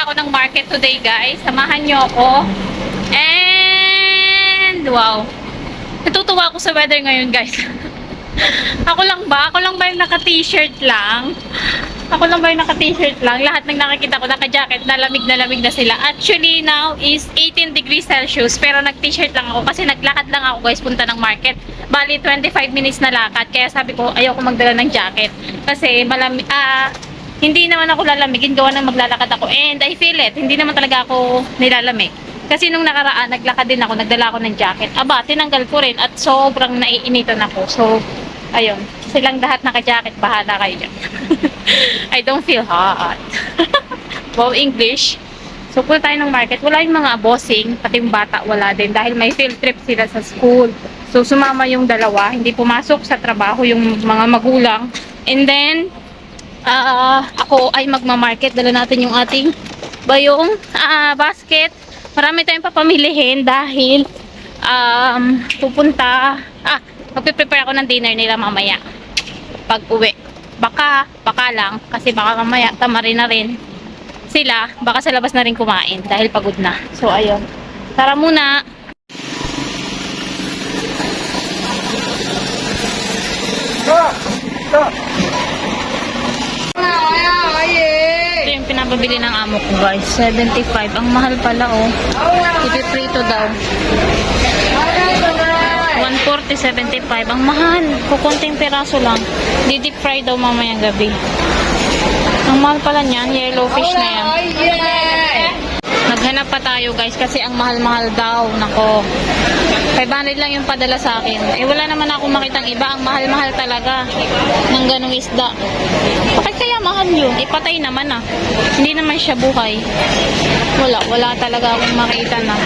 Pupunta ako ng market today, guys. Samahan nyo ako. And, wow. Natutuwa ako sa weather ngayon, guys. Ako lang ba? Ako lang ba yung naka-t-shirt lang? Ako lang ba yung naka-t-shirt lang? Lahat ng nakikita ko, naka-jacket, na lamig na sila. Actually, now is 18 degrees Celsius. Pero nag-t-shirt lang ako kasi naglakad lang ako, guys, punta ng market. Bali, 25 minutes na lakad. Kaya sabi ko, ayoko magdala ng jacket. Kasi malamig, hindi naman ako lalamigin, gawa ng maglalakad ako. And I feel it. Hindi naman talaga ako nilalamig. Kasi nung nakaraan, naglakad din ako, nagdala ako ng jacket. Aba, tinanggal ko rin at sobrang naiinitan ako. So, ayun. Silang lahat naka-jacket, bahala kayo dyan. I don't feel hot. Wow, English. So, punta tayo ng market. Wala yung mga bossing, pati yung bata wala din. Dahil may field trip sila sa school. So, sumama yung dalawa. Hindi pumasok sa trabaho yung mga magulang. And then, ako ay magmamarket. Dala natin yung ating bayong basket. Marami tayong papamilihin dahil magpiprepare ako ng dinner nila mamaya pag uwi. Baka lang kasi baka mamaya tamarin na rin sila, baka sa labas na rin kumain dahil pagod na. So ayun, tara muna. Ito yung pinapabili ng amo ko, guys. 75. Ang mahal pala, oh. Ipiprito daw. 140, 75. Ang mahal. Kukunting peraso lang. Di-deep fry daw mamayang gabi. Ang mahal pala niyan. Yellow fish na yan. Naghanap pa tayo, guys, kasi ang mahal-mahal daw. Nako. 500 lang yung padala sa akin. Eh, wala naman ako makitang iba. Ang mahal-mahal talaga ng ganong isda. Bakit kaya mahal yun? Ipatay naman Hindi naman siya buhay. Wala talaga akong makita na.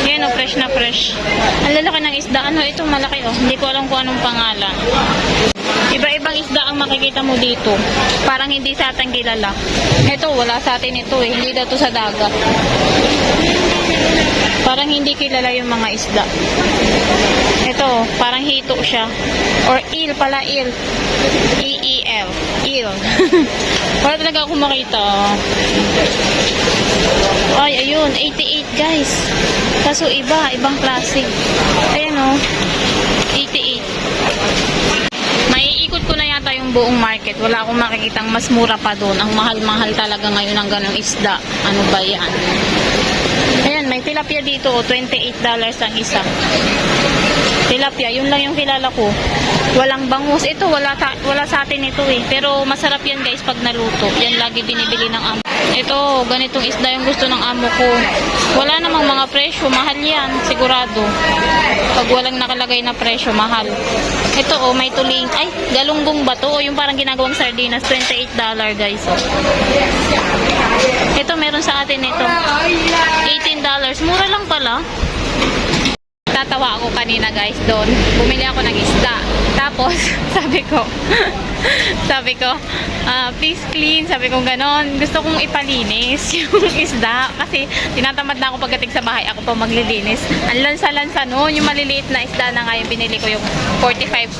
Yan, fresh na fresh. Ang lalaki ng isda. Itong malaki, Hindi ko alam kung anong pangalan. Iba-ibang isda ang makikita mo dito. Parang hindi sa atin kilala. Ito, wala sa atin ito Hindi daw to sa dagat. Parang hindi kilala yung mga isda. Ito, parang hito siya. Or eel pala, eel. E-E-L. Eel. Wala talaga akong makita. Ay, ayun. 88, guys. Kaso ibang klase. Ayan, 88. Maiikot ko na yata yung buong market. Wala akong makikitang mas mura pa doon. Ang mahal-mahal talaga ngayon ng ganong isda. Ano ba yan? Ayan, may tilapia dito. $28 ang isa. Tilapia, yun lang yung kilala ko. Walang bangus. Ito, wala sa atin ito Pero masarap yan, guys, pag naluto. Yan lagi binibili ng amo. Ito, ganitong isda yung gusto ng amo ko. Wala namang mga presyo. Mahal yan, sigurado. Pag walang nakalagay na presyo, mahal. Ito, may tuling. Ay, galunggong ba to? Yung parang ginagawang sardinas. $28, guys. Ito, meron sa atin ito. $18. Mura lang pala. Tatawa ako kanina, guys, doon. Bumili ako ng isda. Tapos, sabi ko, please clean. Sabi ko ganon. Gusto kong ipalinis yung isda. Kasi tinatamad na ako pagdating sa bahay. Ako pa maglilinis. Ang lansa-lansa noon. Yung maliliit na isda na ngayon binili ko yung 45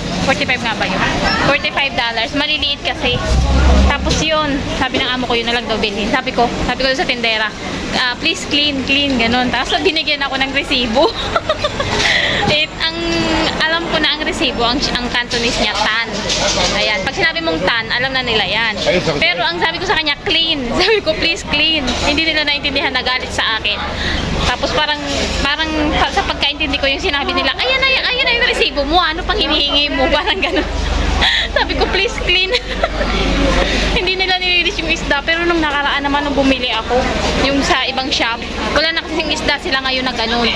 nga ba yun? $45. Maliliit kasi. Tapos yun, sabi ng amo ko, yun na lang daw bilhin. Sabi ko sa tindera, please clean, ganon. Tapos binigyan ako ng resibo. Ang alam ko na ang resibo, ang Cantonese niya, tan. Ayan. Pag sinabi mong tan, alam na nila yan. Pero ang sabi ko sa kanya, clean. Sabi ko, please clean. Hindi nila naintindihan, nagalit sa akin. Tapos parang sa pagkaintindi ko yung sinabi nila, ayan na yung resibo mo. Ano pang hinihingi mo? Parang gano'n. Sabi ko, please clean. Hindi nila nilinis yung isda. Pero nung nakaraan naman, nung bumili ako, yung sa ibang shop, wala na kasing isda sila ngayon na ganun.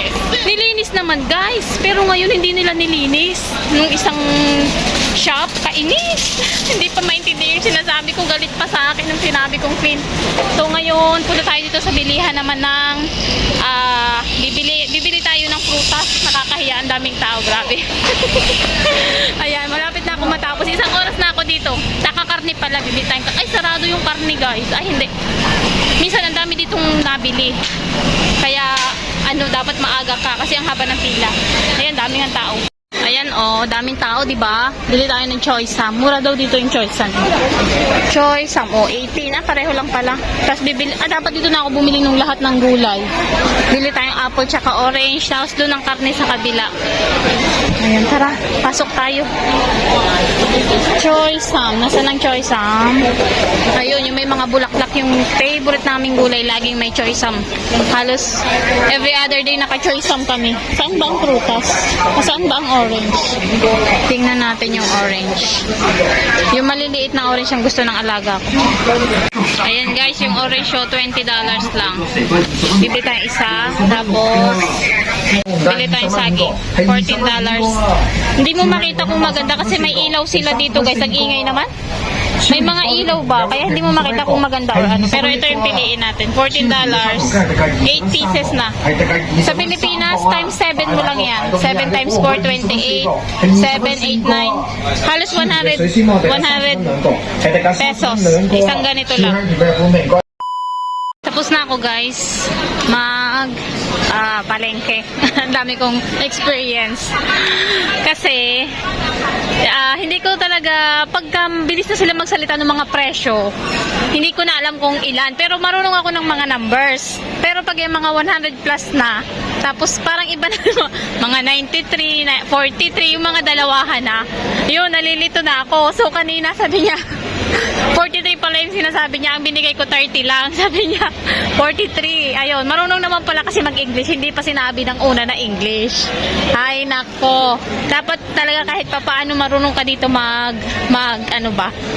Nilinis naman, guys. Pero ngayon, hindi nila nilinis. Nung isang shop, kainis. Hindi pa maintindihan yung sinasabi ko. Galit pa sa akin nung sinabi kong clean. So ngayon, punta tayo dito sa bilihan naman ng bibili tayo ng prutas. Nakakahiya, ang daming tao, grabe. Ayan, malapit na ako matapos. Isang oras na ako dito. Nakakarni pala, bibili tayo. Ay, sarado yung karni, guys. Ay, hindi. Minsan, ang dami ditong nabili. Kaya, dapat maaga ka kasi ang haba ng pila. Ayan, dami ng tao. Ayan oh, daming tao, di ba? Bili tayo ng Choy Sam. Mura daw dito yung Choy Sam. Choy Sam, oh, 18 na, pareho lang pala. Tapos bibili, dapat dito na ako bumili ng lahat ng gulay. Bili tayong apple tsaka orange, tapos doon ang karne sa kabila. Ayan, tara, pasok tayo. Choy Sam, nasaan ang Choy Sam? Ayun, yung may mga bulaklak, yung favorite naming gulay, laging may Choy Sam. Halos every other day naka-Choy Sam kami. Saan ba ang prutas? Saan ba ang orange? Tingnan natin yung orange. Yung maliliit na orange ang gusto ng alaga ko. Ayan guys, yung orange show, $20 lang. Bibili tayo isa, tapos bili tayong saging, $14. Hindi mo makita kung maganda kasi may ilaw sila dito guys, ang ingay naman. May mga ilaw ba? Kaya hindi mo makita kung maganda or ano. Pero ito yung piliin natin. $14. 8 pieces na. Sa Pilipinas, times 7 mo lang yan. 7 times 4, 28. 7, 8, 9. Halos 100 pesos. Isang ganito lang. Tapos na ako guys palengke. Ang dami kong experience. Kasi hindi ko talaga pagka bilis na sila magsalita ng mga presyo, hindi ko na alam kung ilan. Pero marunong ako ng mga numbers. Pero pag yung mga 100 plus na, tapos parang iba na mga 93, 43, yung mga dalawahan na, yun, nalilito na ako. So kanina sabi niya 43 pala yung sinasabi niya. Ang binigay ko 30 lang. Sabi niya 43. Ayun, marunong naman pala kasi mag-English. Hindi pa sinabi ng una na English. Ay nako. Dapat talaga kahit papaano marunong ka dito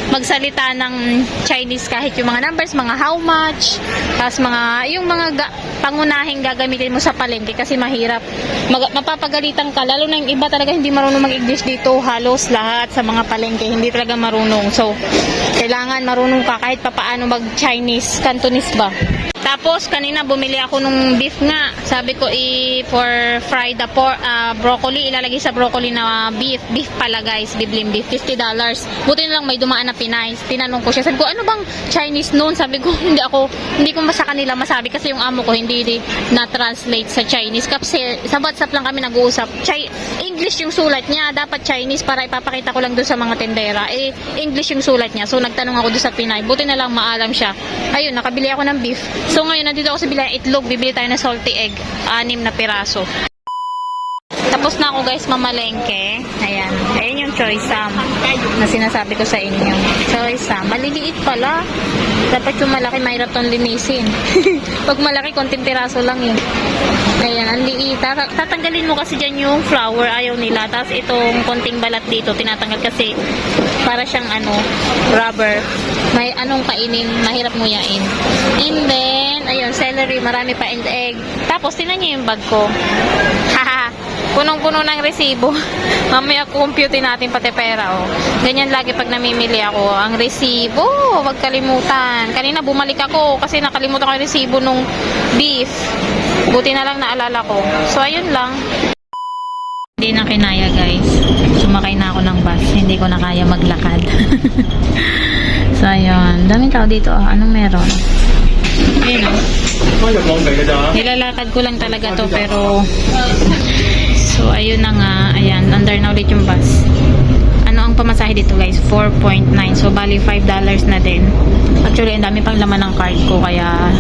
magsalita ng Chinese, kahit yung mga numbers, mga how much, tapos yung mga pangunahing gagamitin mo sa palengke kasi mahirap. Mapapagalitan ka, lalo na yung iba talaga hindi marunong mag-English dito. Halos lahat sa mga palengke hindi talaga marunong. So kailangan marunong ka kahit papaano mag-Chinese, Cantonese ba. Tapos kanina bumili ako nung beef nga. Sabi ko for fried broccoli, ilalagay sa broccoli na beef pala guys, biblim beef, $50. Buti na lang may dumaan na Pinay. Tinanong ko siya, sabi ko ano bang Chinese noon? Sabi ko hindi ko sa kanila masabi kasi yung amo ko hindi na translate sa Chinese. Kasi sa WhatsApp lang kami nag-uusap. English yung sulat niya, dapat Chinese para ipapakita ko lang doon sa mga tendera. English yung sulat niya. So nagtanong ako doon sa Pinay. Buti na lang maalam siya. Ayun, nakabili ako ng beef. So ngayon nandito ako sa bilang itlog, bibili tayo ng salty egg, 6 na piraso. Tapos na ako guys mamalengke. Ayan yung Choy Sam na sinasabi ko sa inyo. Choy Sam, maliliit pala. Dapat yung malaki mahirap tong linisin. Pag malaki, konting piraso lang eh. Ayan, ang liit. Tatanggalin mo kasi dyan yung flour, ayaw nila. Tapos itong konting balat dito, tinatanggal kasi para siyang rubber. May anong kainin, mahirap nguyain. And then, ayun, celery, marami pa and egg. Tapos, tinan niyo yung bag ko. Haha, punong-puno ng resibo. Mamaya compute natin pati pera, oh. Ganyan lagi pag namimili ako. Ang resibo, wag kalimutan. Kanina bumalik ako kasi nakalimutan ko yung resibo nung beef. Buti na lang naalala ko. So, ayun lang. Hindi na kinaya, guys. Sumakay na ako ng bus. Hindi ko na kaya maglakad. So, ayun. Daming tao dito, ah. Anong meron? Ayun, oh. Nilalakad ko lang talaga to, pero so, ayun na nga. Ayan, under na ulit yung bus. Ano ang pamasahe dito guys? 4.9. So, bali $5 na din. Actually, ang dami pang laman ng card ko. Kaya,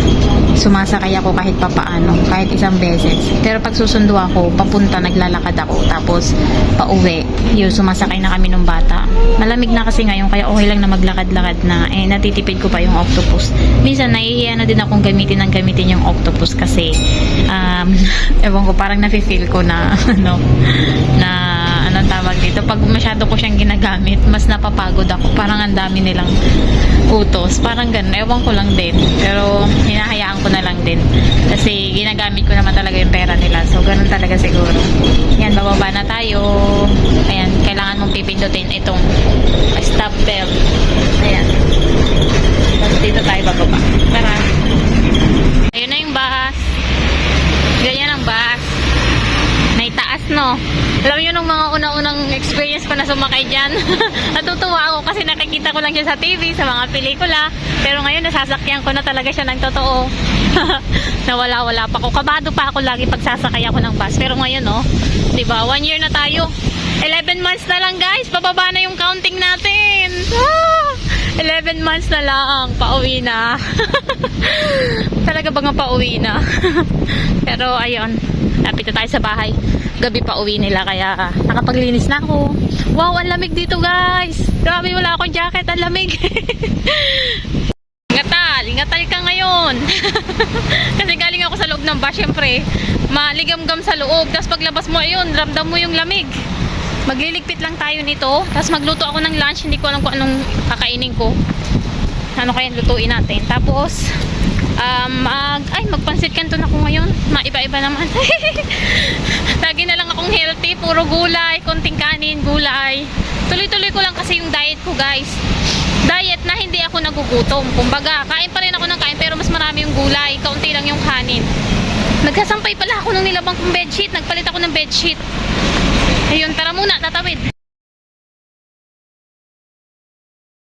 sumasakay ako kahit papaano. Kahit isang beses. Pero pag susundo ako, papunta, naglalakad ako. Tapos, pauwi. Yun, sumasakay na kami ng bata. Malamig na kasi ngayon. Kaya okay lang na maglakad-lakad na. Natitipid ko pa yung octopus. Minsan, nahihiya na din akong gamitin yung octopus. Kasi, ewan ko, parang nafe-feel ko na, anong tawag dito, pag masyado ko siyang ginagamit, mas napapagod ako, parang ang dami nilang utos, parang ganun, ewan ko lang din, pero hinahayaan ko na lang din kasi ginagamit ko naman talaga yung pera nila, so ganun talaga siguro. Yan, bababa na tayo. Ayan, kailangan mong pipindutin itong stop belt. Ayan, tapos dito tayo bababa. Tara, ayun na yung bus. Ganyan ang bus. May taas, no? Alam nyo, nung mga una-unang experience ko na sumakay dyan, natutuwa ako kasi nakikita ko lang siya sa TV, sa mga pelikula. Pero ngayon, nasasakyan ko na talaga siya ng totoo. Nawala-wala pa ako. Kabado pa ako lagi pag sasakay ako ng bus. Pero ngayon, no? Diba? 1 year na tayo. 11 months na lang guys, pababa na yung counting natin. 11 months na lang, pauwi na. Talaga ba nga pauwi na? Pero ayun, lapit na tayo sa bahay. Gabi pa uwi nila kaya nakapaglinis na ako. Wow, ang lamig dito guys. Grabe, wala akong jacket, ang lamig. Ingatal ka ngayon. Kasi galing ako sa loob ng bus, syempre maligam-gam sa loob. Tapos paglabas mo, ayun, ramdam mo yung lamig. Magliligpit lang tayo nito. Tapos magluto ako ng lunch. Hindi ko alam kung anong kakainin ko. Ano kaya lutuin natin. Tapos magpansit canton ako ngayon. Maiba-iba naman. Lagi na lang akong healthy. Puro gulay, konting kanin, gulay. Tuloy-tuloy ko lang kasi yung diet ko guys. Diet na hindi ako nagugutom. Kumbaga, kain pa rin ako ng kain pero mas marami yung gulay. Kaunti lang yung kanin. Nagsasampay pala ako nung nilabang kong bedsheet. Nagpalit ako ng bedsheet. Ayun, tara muna, tatawid.